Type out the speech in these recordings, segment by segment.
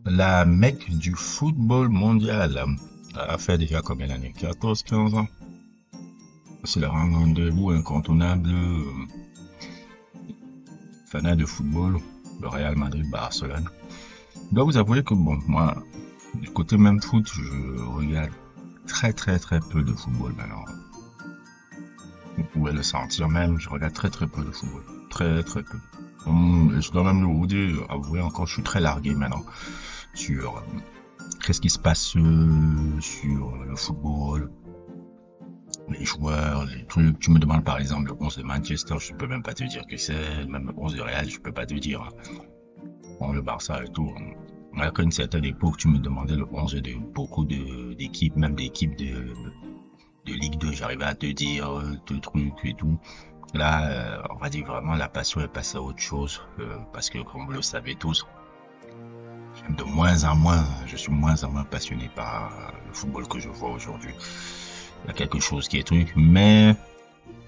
La Mecque du football mondial. Ça a fait déjà combien d'années? 14, 15 ans. C'est le rendez-vous incontournable fanat de football, le Real Madrid-Barcelone. Je dois vous avouer que bon, moi, du côté même foot, je regarde très peu de football maintenant. Vous pouvez le sentir même, je regarde très peu de football. Très peu. Je dois même vous dire, avouer encore, je suis très largué maintenant sur qu'est-ce qui se passe sur le football, les joueurs, les trucs. Tu me demandes par exemple le 11 de Manchester, je peux même pas te dire que c'est, même le 11 de Real, je peux pas te dire. Bon, le Barça et tout. Alors qu'à une certaine époque, tu me demandais le 11 de beaucoup d'équipes, même d'équipes de Ligue 2, j'arrivais à te dire tout truc et tout. Là, on va dire vraiment la passion est passée à autre chose, parce que comme vous le savez tous, de moins en moins, je suis moins en moins passionné par le football que je vois aujourd'hui. Il y a quelque chose qui est truc, mais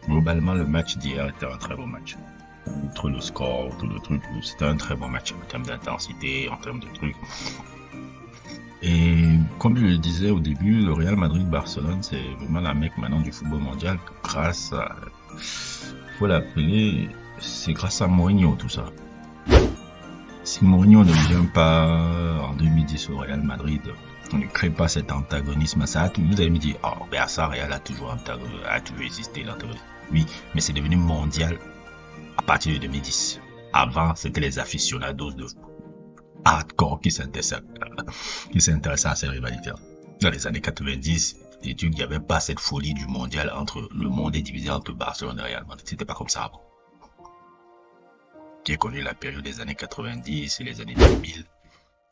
globalement, le match d'hier était un très bon match. Outre le score, tout le truc, c'était un très bon match en termes d'intensité, en termes de trucs. Et comme je le disais au début, le Real Madrid-Barcelone, c'est vraiment la mecque maintenant du football mondial grâce à, faut l'appeler, c'est grâce à Mourinho tout ça. Si Mourinho ne vient pas en 2010 au Real Madrid, on ne crée pas cet antagonisme. Ça, vous allez me dire, oh, Barça, Real a toujours existé l'antagonisme. Oui, mais c'est devenu mondial à partir de 2010. Avant, c'était les aficionados de hardcore qui s'intéressaient à ces rivalités. Dans les années 90, il n'y avait pas cette folie du mondial entre le monde est divisé entre Barcelone et Real Madrid. C'était pas comme ça avant. J'ai connu la période des années 90 et les années 2000.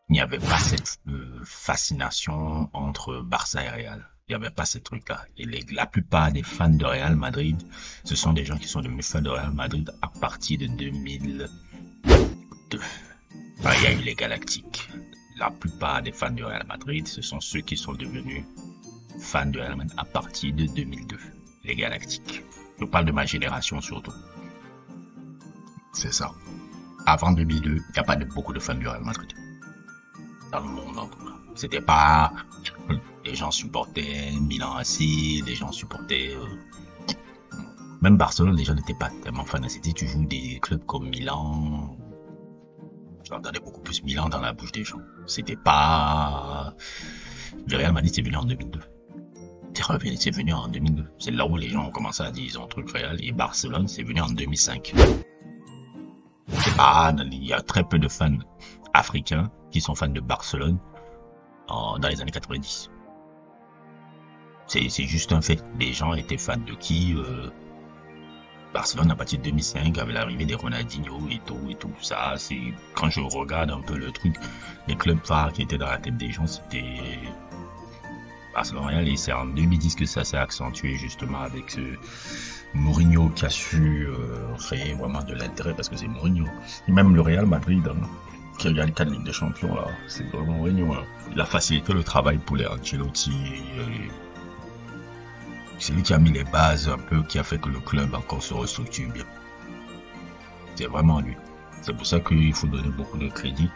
Il n'y avait pas cette fascination entre Barça et Real. Il n'y avait pas ce truc-là. Et la plupart des fans de Real Madrid, ce sont des gens qui sont devenus fans de Real Madrid à partir de 2002. Enfin, il y a eu les Galactiques. La plupart des fans de Real Madrid, ce sont ceux qui sont devenus fans de Real Madrid à partir de 2002. Les Galactiques. Je parle de ma génération surtout. C'est ça. Avant 2002, il n'y a pas beaucoup de fans du Real Madrid. Dans le monde, en tout cas. C'était pas, les gens supportaient Milan AC, les gens supportaient, même Barcelone, les gens n'étaient pas tellement fans. C'était toujours des clubs comme Milan. J'entendais beaucoup plus Milan dans la bouche des gens. C'était pas, le Real Madrid, c'est venu en 2002. C'est venu en 2002. C'est là où les gens ont commencé à dire, ils ont un truc réel. Et Barcelone, c'est venu en 2005. C'est pas, il y a très peu de fans africains qui sont fans de Barcelone dans les années 90. C'est juste un fait. Les gens étaient fans de qui Barcelone à partir de 2005 avec l'arrivée des Ronaldinho et tout ça. C'est quand je regarde un peu le truc, les clubs phares qui étaient dans la tête des gens, c'était Barcelone. Et c'est en 2010 que ça s'est accentué justement avec ce Mourinho qui a su créer vraiment de l'intérêt parce que c'est Mourinho. Et même le Real Madrid, hein, qui a gagné 4 Ligues des Champions, là, c'est vraiment Mourinho. Hein. Il a facilité le travail pour les Ancelotti. C'est lui qui a mis les bases un peu, qui a fait que le club encore se restructure bien. C'est vraiment lui. C'est pour ça qu'il faut donner beaucoup de crédit.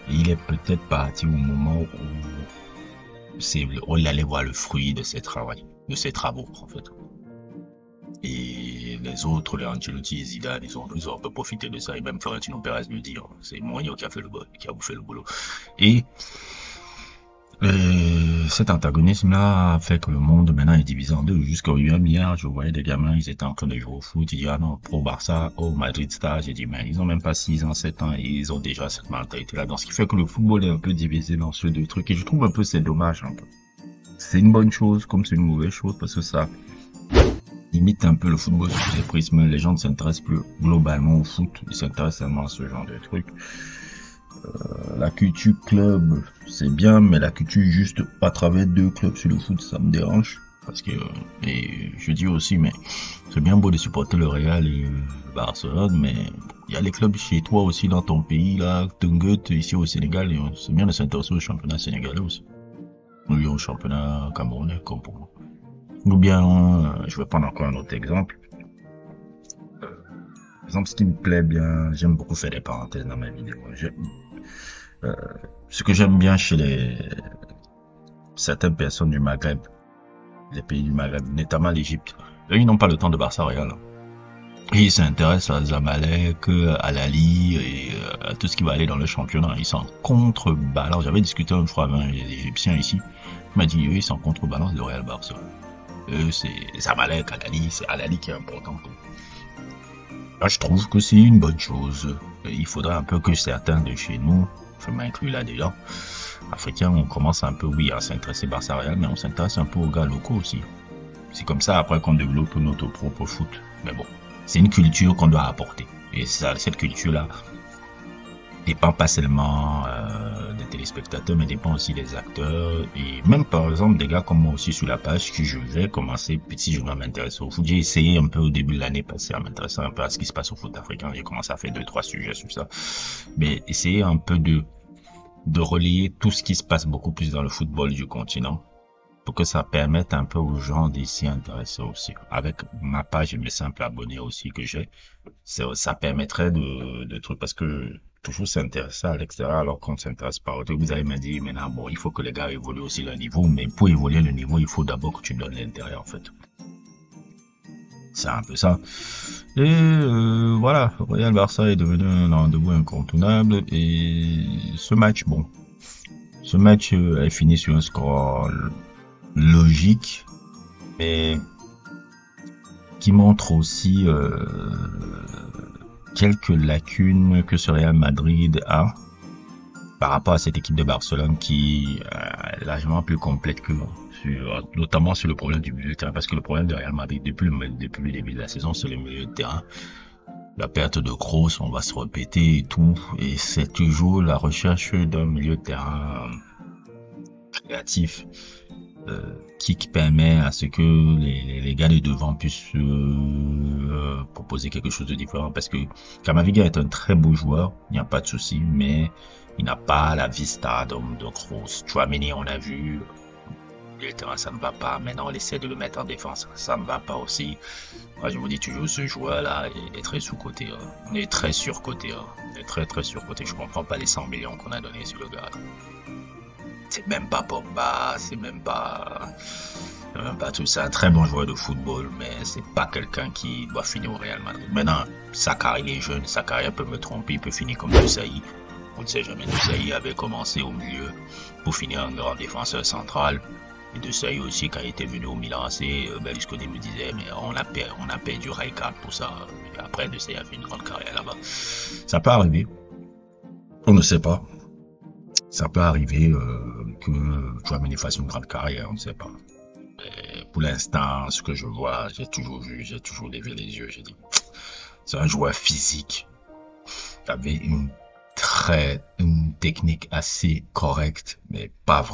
Et il est peut-être parti au moment où il allait voir le fruit de ses travaux, en fait. Et les autres, les Ancelotti et Zidane, ils ont un peu profité de ça. Et même Florentino Pérez le dit, c'est Mourinho qui a bouffé le boulot. Et cet antagonisme-là a fait que le monde maintenant est divisé en deux. Jusqu'au hier, je voyais des gamins, ils étaient en train de jouer au foot. Ils disaient, ah non, pro Barça, oh Madrid Star. J'ai dit, mais ils ont même pas 6 ans, 7 ans et ils ont déjà cette mentalité-là. Donc, ce qui fait que le football est un peu divisé dans ce deux trucs. Et je trouve un peu c'est dommage, un peu. C'est une bonne chose comme c'est une mauvaise chose parce que ça limite un peu le football sous ces prismes. Les gens ne s'intéressent plus globalement au foot. Ils s'intéressent seulement à ce genre de trucs. La culture club, c'est bien, mais la culture juste à travers 2 clubs sur le foot, ça me dérange. Parce que, et je dis aussi, mais c'est bien beau de supporter le Real et le Barcelone, mais il y a les clubs chez toi aussi dans ton pays, là, Tungut, ici au Sénégal, et c'est bien de s'intéresser au championnat sénégalais aussi. Ou au championnat camerounais, comme pour moi. Ou bien, je vais prendre encore un autre exemple. Par exemple, ce qui me plaît bien, j'aime beaucoup faire des parenthèses dans mes vidéos. Euh, Ce que j'aime bien chez certaines personnes du Maghreb, les pays du Maghreb, notamment l'Égypte, eux, ils n'ont pas le temps de Barça Real. Ils s'intéressent à Zamalek, à Lali et à tout ce qui va aller dans le championnat. Ils sont en contrebalance. J'avais discuté une fois avec un Égyptien ici. Il m'a dit, eux, ils sont en contrebalance de Real Barça. Eux, c'est Zamalek, Alali, c'est Alali qui est important. Là, je trouve que c'est une bonne chose. Il faudrait un peu que certains de chez nous, je m'inclus là déjà, Africains, on commence un peu, oui, à s'intéresser à Barça Real, mais on s'intéresse un peu aux gars locaux aussi. C'est comme ça après qu'on développe notre propre foot. Mais bon, c'est une culture qu'on doit apporter. Et ça, cette culture-là dépend pas seulement des téléspectateurs, mais dépend aussi des acteurs. Et même par exemple des gars comme moi aussi sur la page, que je vais commencer, si je dois m'intéresser au foot. J'ai essayé un peu au début de l'année passée à m'intéresser un peu à ce qui se passe au foot africain. J'ai commencé à faire 2-3 sujets sur ça. Mais essayer un peu de relayer tout ce qui se passe beaucoup plus dans le football du continent, pour que ça permette un peu aux gens d'y s'y intéresser aussi. Avec ma page et mes simples abonnés aussi que j'ai, ça permettrait de trucs, parce que toujours s'intéresser à l'extérieur alors qu'on ne s'intéresse pas. Vous allez me dire maintenant, bon, il faut que les gars évoluent aussi leur niveau, mais pour évoluer le niveau, il faut d'abord que tu donnes l'intérêt en fait. C'est un peu ça. Et voilà, Real Barça est devenu un rendez-vous incontournable et ce match, bon, ce match est fini sur un score logique, mais qui montre aussi quelques lacunes que ce Real Madrid a par rapport à cette équipe de Barcelone qui est largement plus complète que notamment sur le problème du milieu de terrain, parce que le problème de Real Madrid depuis le début de la saison, c'est le milieu de terrain. La perte de Kroos, on va se répéter et tout, et c'est toujours la recherche d'un milieu de terrain créatif qui permet à ce que les gars de devant puissent proposer quelque chose de différent, parce que Camavinga est un très beau joueur, il n'y a pas de souci, mais il n'a pas la vista de Kroos. Tchouaméni, on a vu, le terrain ça ne va pas, maintenant on essaie de le mettre en défense, ça ne va pas aussi. Moi je vous dis toujours, ce joueur là il est très sous-coté, il est très surcoté, il est très surcoté. Je comprends pas les 100 millions qu'on a donné sur le gars. C'est même pas Pogba, c'est même pas tout ça. Un très bon joueur de football, mais c'est pas quelqu'un qui doit finir au Real Madrid. Maintenant, sa carrière, il est jeune, sa carrière peut me tromper, il peut finir comme Desailly. On ne sait jamais, Desailly avait commencé au milieu pour finir en grand défenseur central. Et Desailly aussi, quand il était venu au Milan, Berlusconi me disait, mais on a perdu Rijkaard pour ça. Et après, Desailly a fait une grande carrière là-bas. Ça peut arriver. On ne sait pas. Ça peut arriver que Tchouaméni fasse une grande carrière, on ne sait pas. Mais pour l'instant, ce que je vois, j'ai toujours levé les yeux, j'ai dit, c'est un joueur physique. Il avait une technique assez correcte, mais pas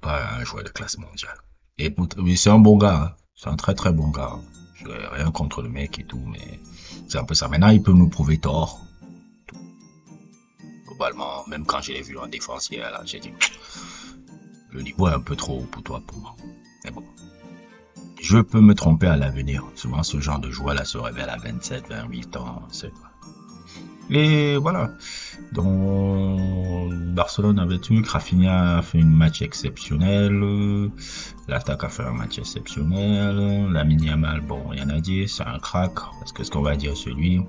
un joueur de classe mondiale. Et c'est un bon gars, hein. C'est un très bon gars. Je n'ai rien contre le mec et tout, mais c'est un peu ça. Maintenant, il peut nous prouver tort. Globalement, même quand je l'ai vu en défense hier, là, j'ai dit, le niveau est un peu trop haut pour toi, pour moi. Mais bon, je peux me tromper à l'avenir. Souvent, ce genre de joueur là se révèle à 27, 28 ans, c'est quoi. Et voilà. Donc, Barcelone avait eu, Rafinha a fait un match exceptionnel, l'attaque a fait un match exceptionnel, Lamine Yamal, bon, rien à dire, c'est un crack, parce que ce qu'on va dire sur lui,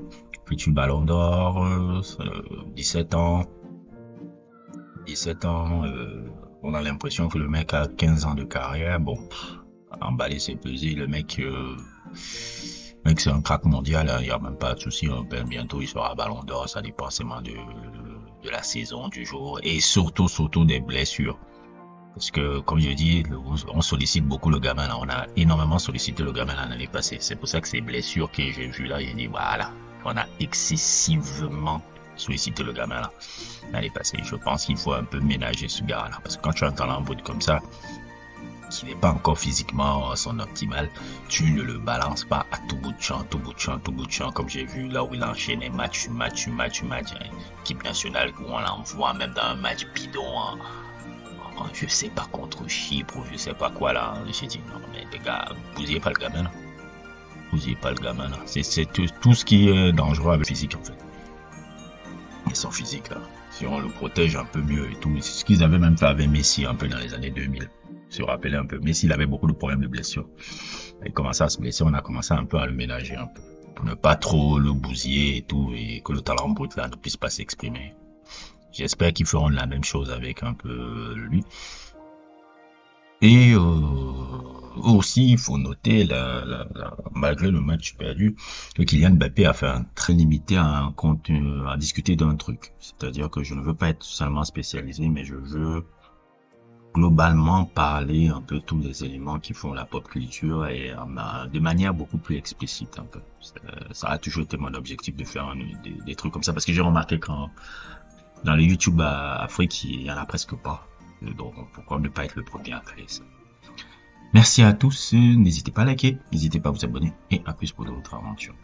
futur ballon d'or, 17 ans, on a l'impression que le mec a 15 ans de carrière, bon, emballer c'est pesé, le mec c'est un crack mondial, il n'y a même pas de souci, bientôt il sera ballon d'or, ça dépend seulement de la saison, du jour, et surtout des blessures. Parce que, comme je dis, on sollicite beaucoup le gamin là, on a énormément sollicité le gamin l'année passée, c'est pour ça que ces blessures que j'ai vues là, j'ai dit voilà, on a excessivement sollicité le gamin là l'année passée. Je pense qu'il faut un peu ménager ce gars là, parce que quand tu as un talent brut comme ça, qui n'est pas encore physiquement son optimal, tu ne le balances pas à tout bout de champ, comme j'ai vu là où il enchaînait match, équipe nationale, où on l'envoie même dans un match bidon, je sais pas, contre Chypre, ou je sais pas quoi là, j'ai dit non mais les gars, bousillez pas le gamin là, c'est tout ce qui est dangereux avec le physique en fait. Et son physique là, si on le protège un peu mieux et tout. C'est ce qu'ils avaient même fait avec Messi un peu dans les années 2000. Se rappeler un peu. Messi, il avait beaucoup de problèmes de blessures. Il commençait à se blesser, on a commencé un peu à le ménager un peu. Pour ne pas trop le bousiller et tout, et que le talent brut là ne puisse pas s'exprimer. J'espère qu'ils feront la même chose avec un peu lui. Et aussi, il faut noter, malgré le match perdu, que Kylian Mbappé a fait un très limité à discuter d'un truc. C'est-à-dire que je ne veux pas être seulement spécialisé, mais je veux globalement parler un peu tous les éléments qui font la pop culture et de manière beaucoup plus explicite un peu. Ça a toujours été mon objectif de faire des trucs comme ça, parce que j'ai remarqué quand dans le YouTube Afrique, il y en a presque pas. Donc, pourquoi ne pas être le premier à créer ça? Merci à tous. N'hésitez pas à liker, n'hésitez pas à vous abonner et à plus pour d'autres aventures.